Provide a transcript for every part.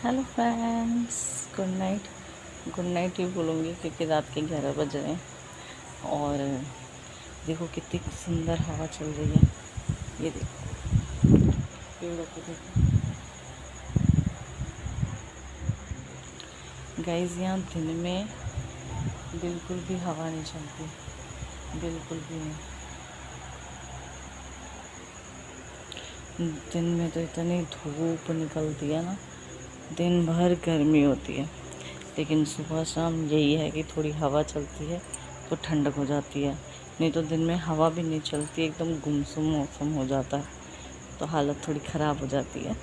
Hello friends, good night. Good night ही बोलूँगी क्योंकि रात के 11 बज रहे हैं। और देखो कितनी सुंदर हवा चल रही है। ये देखो पेड़ों को देखो गाइस, यहाँ दिन में बिल्कुल भी हवा नहीं चलती, बिल्कुल भी नहीं। दिन में तो इतनी धूप निकलती है ना, दिन भर गर्मी होती है। लेकिन सुबह शाम यही है कि थोड़ी हवा चलती है तो ठंडक हो जाती है, नहीं तो दिन में हवा भी नहीं चलती, एकदम गुमसुम मौसम हो जाता है, तो हालत थोड़ी ख़राब हो जाती है।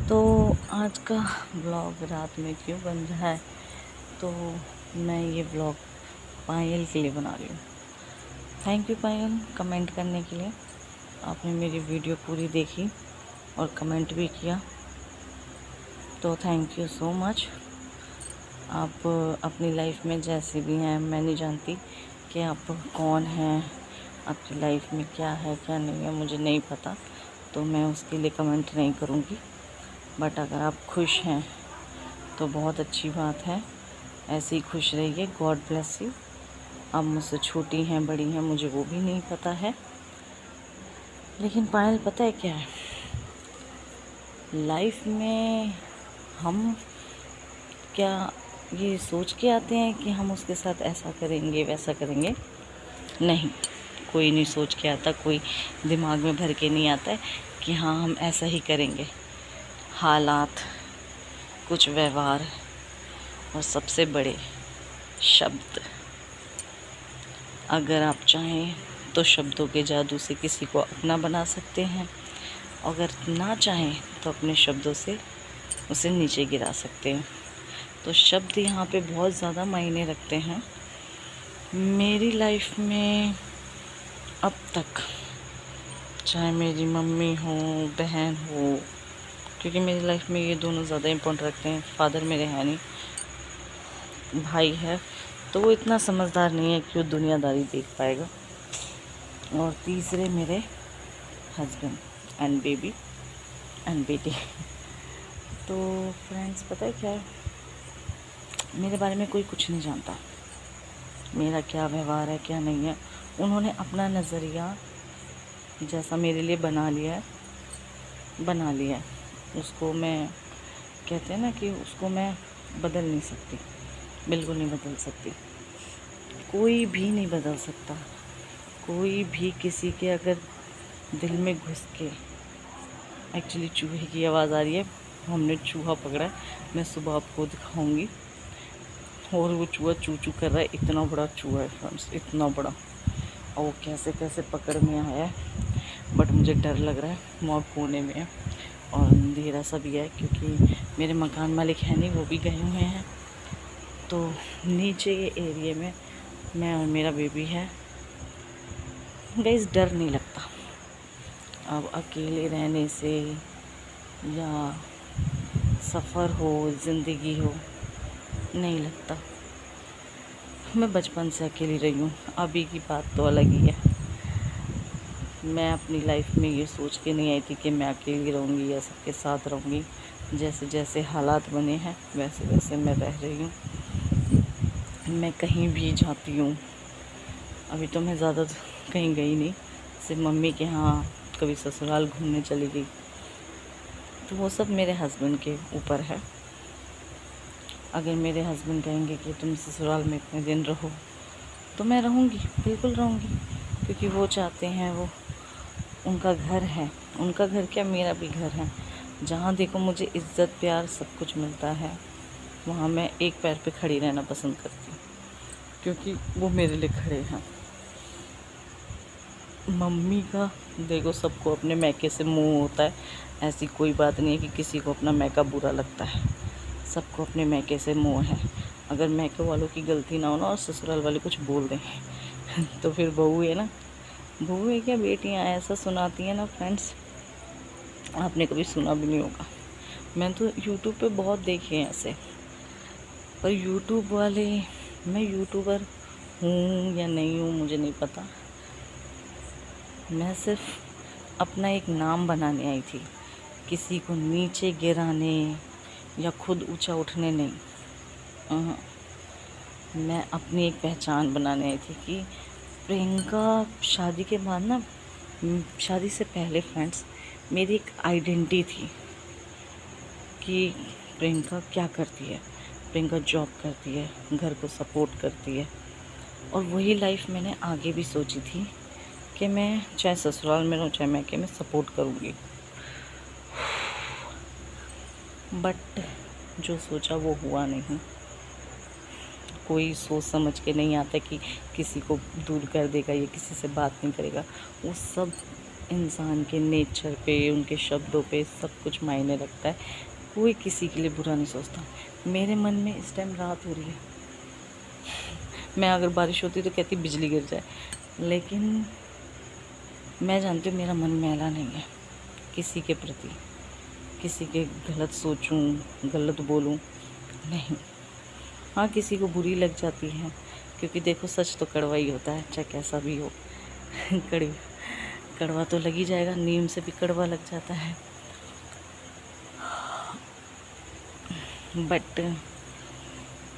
तो आज का ब्लॉग रात में क्यों बन रहा है, तो मैं ये ब्लॉग पायल के लिए बना रही हूँ। थैंक यू पायल कमेंट करने के लिए। आपने मेरी वीडियो पूरी देखी और कमेंट भी किया, तो थैंक यू सो मच। आप अपनी लाइफ में जैसे भी हैं, मैं नहीं जानती कि आप कौन हैं, आपकी लाइफ में क्या है क्या नहीं है, मुझे नहीं पता, तो मैं उसके लिए कमेंट नहीं करूँगी। बट अगर आप खुश हैं तो बहुत अच्छी बात है, ऐसे ही खुश रहिए। God bless you. आप मुझसे छोटी हैं बड़ी हैं मुझे वो भी नहीं पता है, लेकिन पायल पता है क्या है, लाइफ में हम क्या ये सोच के आते हैं कि हम उसके साथ ऐसा करेंगे वैसा करेंगे? नहीं, कोई नहीं सोच के आता, कोई दिमाग में भर के नहीं आता है कि हाँ हम ऐसा ही करेंगे। हालात, कुछ व्यवहार और सबसे बड़े शब्द। अगर आप चाहें तो शब्दों के जादू से किसी को अपना बना सकते हैं, अगर ना चाहें तो अपने शब्दों से उसे नीचे गिरा सकते हैं। तो शब्द यहाँ पे बहुत ज़्यादा मायने रखते हैं। मेरी लाइफ में अब तक, चाहे मेरी मम्मी हो बहन हो, क्योंकि मेरी लाइफ में ये दोनों ज़्यादा इम्पोर्टेंट रखते हैं। फादर मेरे हैं नहीं, भाई है तो वो इतना समझदार नहीं है कि वो दुनियादारी देख पाएगा। और तीसरे मेरे हस्बैंड एंड बेबी एंड बेटी। तो फ्रेंड्स पता है क्या है, मेरे बारे में कोई कुछ नहीं जानता, मेरा क्या व्यवहार है क्या नहीं है। उन्होंने अपना नज़रिया जैसा मेरे लिए बना लिया है, उसको मैं, कहते हैं ना कि उसको मैं बदल नहीं सकती, बिल्कुल नहीं बदल सकती। कोई भी नहीं बदल सकता, कोई भी किसी के अगर दिल में घुस के, एक्चुअली चूहे की आवाज़ आ रही है, हमने चूहा पकड़ा है, मैं सुबह आपको दिखाऊंगी। और वो चूहा चू चू कर रहा है, इतना बड़ा चूहा है फ्रेंड्स, इतना बड़ा, और वो कैसे कैसे पकड़ में आया है। बट मुझे डर लग रहा है, वहाँ कोने में है और अंधेरा सा भी है, क्योंकि मेरे मकान मालिक हैं नहीं, वो भी गए हुए हैं। तो नीचे ये एरिया में मैं और मेरा बेबी है। गाइस डर नहीं लगता, अब अकेले रहने से या सफ़र हो, ज़िंदगी हो, नहीं लगता। मैं बचपन से अकेली रही हूँ, अभी की बात तो अलग ही है। मैं अपनी लाइफ में ये सोच के नहीं आई थी कि मैं अकेली रहूँगी या सबके साथ रहूँगी। जैसे जैसे हालात बने हैं वैसे वैसे मैं रह रही हूँ। मैं कहीं भी जाती हूँ, अभी तो मैं ज़्यादा कहीं गई नहीं, सिर्फ मम्मी के यहाँ कभी ससुराल घूमने चली गई, तो वो सब मेरे हस्बैंड के ऊपर है। अगर मेरे हस्बैंड कहेंगे कि तुम ससुराल में इतने दिन रहो तो मैं रहूँगी, बिल्कुल रहूँगी, क्योंकि वो चाहते हैं, वो उनका घर है। उनका घर क्या, मेरा भी घर है। जहाँ देखो मुझे इज़्ज़त प्यार सब कुछ मिलता है, वहाँ मैं एक पैर पे खड़ी रहना पसंद करती हूँ, क्योंकि वो मेरे लिए खड़े हैं। मम्मी का देखो, सबको अपने मैके से मुंह होता है, ऐसी कोई बात नहीं है कि किसी को अपना मैका बुरा लगता है, सबको अपने मैके से मुंह है। अगर मैके वालों की गलती ना हो ना और ससुराल वाले कुछ बोल दें तो फिर बहू है ना, बहू है क्या, बेटियाँ ऐसा सुनाती हैं ना फ्रेंड्स, आपने कभी सुना भी नहीं होगा। मैं तो यूट्यूब पे बहुत देखे हैं ऐसे, पर यूट्यूब वाले, मैं यूट्यूबर हूँ या नहीं हूँ मुझे नहीं पता, मैं सिर्फ अपना एक नाम बनाने आई थी किसी को नीचे गिराने या खुद ऊंचा उठने नहीं। मैं अपनी एक पहचान बनाने आई थी कि प्रियंका शादी के बाद ना, शादी से पहले फ्रेंड्स मेरी एक आइडेंटिटी थी कि प्रियंका क्या करती है। प्रियंका जॉब करती है, घर को सपोर्ट करती है, और वही लाइफ मैंने आगे भी सोची थी कि मैं चाहे ससुराल में रहूँ चाहे मैके में सपोर्ट करूँगी। बट जो सोचा वो हुआ नहीं। कोई सोच समझ के नहीं आता कि किसी को दूर कर देगा या किसी से बात नहीं करेगा। वो सब इंसान के नेचर पे, उनके शब्दों पे सब कुछ मायने रखता है। कोई किसी के लिए बुरा नहीं सोचता। मेरे मन में इस टाइम रात हो रही है, मैं अगर बारिश होती तो कहती बिजली गिर जाए, लेकिन मैं जानती हूँ मेरा मन मैला नहीं है किसी के प्रति, किसी के गलत सोचूं, गलत बोलूं नहीं। हाँ, किसी को बुरी लग जाती है, क्योंकि देखो सच तो कड़वा ही होता है, चाहे कैसा भी हो। कड़वा तो लग ही जाएगा, नीम से भी कड़वा लग जाता है। बट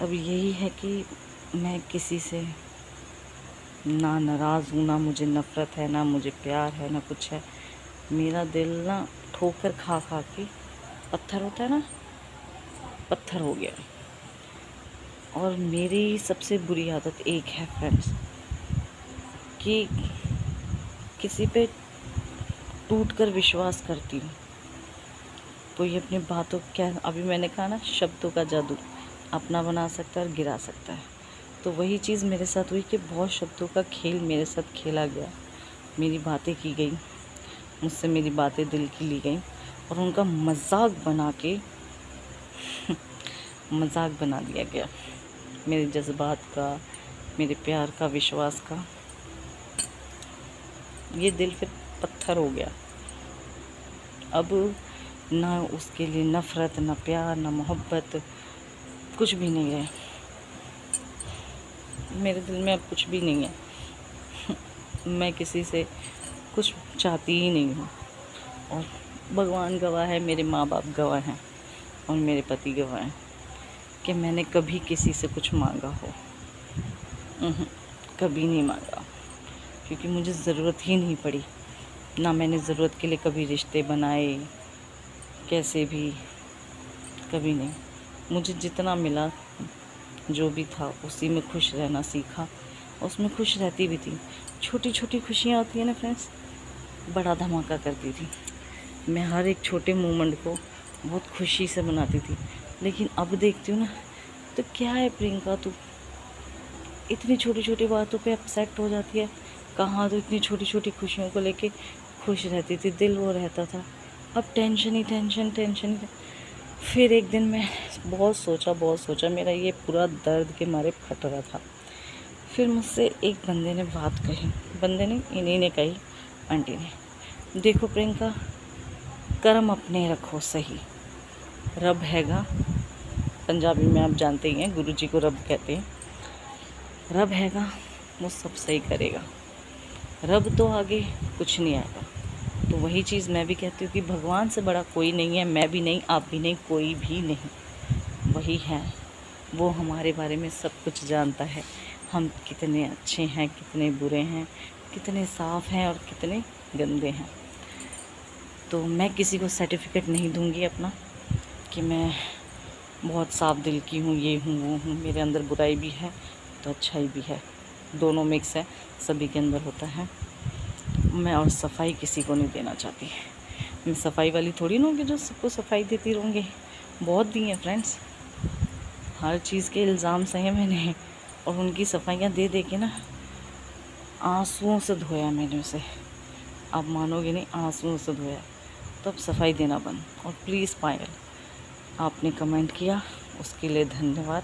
अब यही है कि मैं किसी से ना नाराज़ हूँ, ना मुझे नफ़रत है, ना मुझे प्यार है, ना कुछ है। मेरा दिल ना ठोकर खा खा के पत्थर होता है ना, पत्थर हो गया। और मेरी सबसे बुरी आदत एक है फ्रेंड्स कि किसी पे टूट कर विश्वास करती हूँ। कोई अपनी बातों, क्या अभी मैंने कहा ना, शब्दों का जादू अपना बना सकता है और गिरा सकता है। तो वही चीज़ मेरे साथ हुई कि बहुत शब्दों का खेल मेरे साथ खेला गया। मेरी बातें की गई, मुझसे मेरी बातें दिल की ली गई, और उनका मजाक बना के मजाक बना दिया गया। मेरे जज्बात का, मेरे प्यार का, विश्वास का, ये दिल फिर पत्थर हो गया। अब ना उसके लिए नफ़रत, ना प्यार, ना मोहब्बत, कुछ भी नहीं है मेरे दिल में। अब कुछ भी नहीं है। मैं किसी से कुछ चाहती ही नहीं हूँ, और भगवान गवाह है, मेरे माँ बाप गवाह हैं, और मेरे पति गवाह हैं कि मैंने कभी किसी से कुछ मांगा हो। कभी नहीं मांगा, क्योंकि मुझे ज़रूरत ही नहीं पड़ी। ना मैंने ज़रूरत के लिए कभी रिश्ते बनाए, कैसे भी, कभी नहीं। मुझे जितना मिला, जो भी था, उसी में खुश रहना सीखा, उसमें खुश रहती भी थी। छोटी छोटी खुशियाँ होती हैं ना फ्रेंड्स, बड़ा धमाका करती थी। मैं हर एक छोटे मोमेंट को बहुत खुशी से मनाती थी। लेकिन अब देखती हूँ ना, तो क्या है प्रियंका, तू इतनी छोटी छोटी बातों पे अपसेट हो जाती है। कहाँ तो इतनी छोटी छोटी खुशियों को लेके खुश रहती थी, दिल वो रहता था। अब टेंशन ही टेंशन, टेंशन ही। फिर एक दिन मैं बहुत सोचा, मेरा ये पूरा दर्द के मारे फट रहा था। फिर मुझसे एक बंदे ने बात कही, बंदे ने, इन्हीं ने कही, आंटी ने, देखो प्रियंका, कर्म अपने रखो सही, रब हैगा। पंजाबी में आप जानते ही हैं, गुरु जी को रब कहते हैं। रब हैगा, वो सब सही करेगा। रब तो आगे कुछ नहीं आएगा। तो वही चीज़ मैं भी कहती हूँ कि भगवान से बड़ा कोई नहीं है, मैं भी नहीं, आप भी नहीं, कोई भी नहीं। वही है, वो हमारे बारे में सब कुछ जानता है। हम कितने अच्छे हैं, कितने बुरे हैं, कितने साफ़ हैं और कितने गंदे हैं। तो मैं किसी को सर्टिफिकेट नहीं दूंगी अपना कि मैं बहुत साफ दिल की हूँ, ये हूँ, वो हूँ। मेरे अंदर बुराई भी है तो अच्छाई भी है, दोनों मिक्स है, सभी के अंदर होता है। मैं और सफाई किसी को नहीं देना चाहती। मैं सफाई वाली थोड़ी ना हूँ कि जो सबको सफाई देती रहूँगी। बहुत दी हैं फ्रेंड्स, हर चीज़ के इल्ज़ाम सहे मैंने, और उनकी सफाइयाँ दे दे के ना आंसुओं से धोया मैंने उसे। आप मानोगे नहीं, आंसुओं से धोया। तो अब सफाई देना बंद। और प्लीज़ पायल, आपने कमेंट किया उसके लिए धन्यवाद,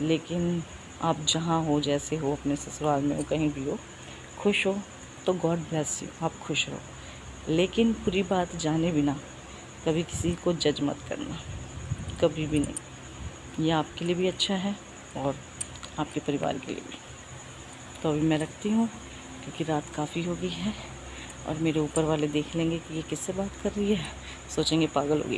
लेकिन आप जहाँ हो, जैसे हो, अपने ससुराल में हो, कहीं भी हो, खुश हो तो गॉड ब्लेस यू, आप खुश रहो। लेकिन पूरी बात जाने बिना कभी किसी को जज मत करना, कभी भी नहीं। ये आपके लिए भी अच्छा है और आपके परिवार के लिए भी। तो अभी मैं रखती हूँ, क्योंकि रात काफ़ी हो गई है और मेरे ऊपर वाले देख लेंगे कि ये किससे बात कर रही है, सोचेंगे पागल हो गई।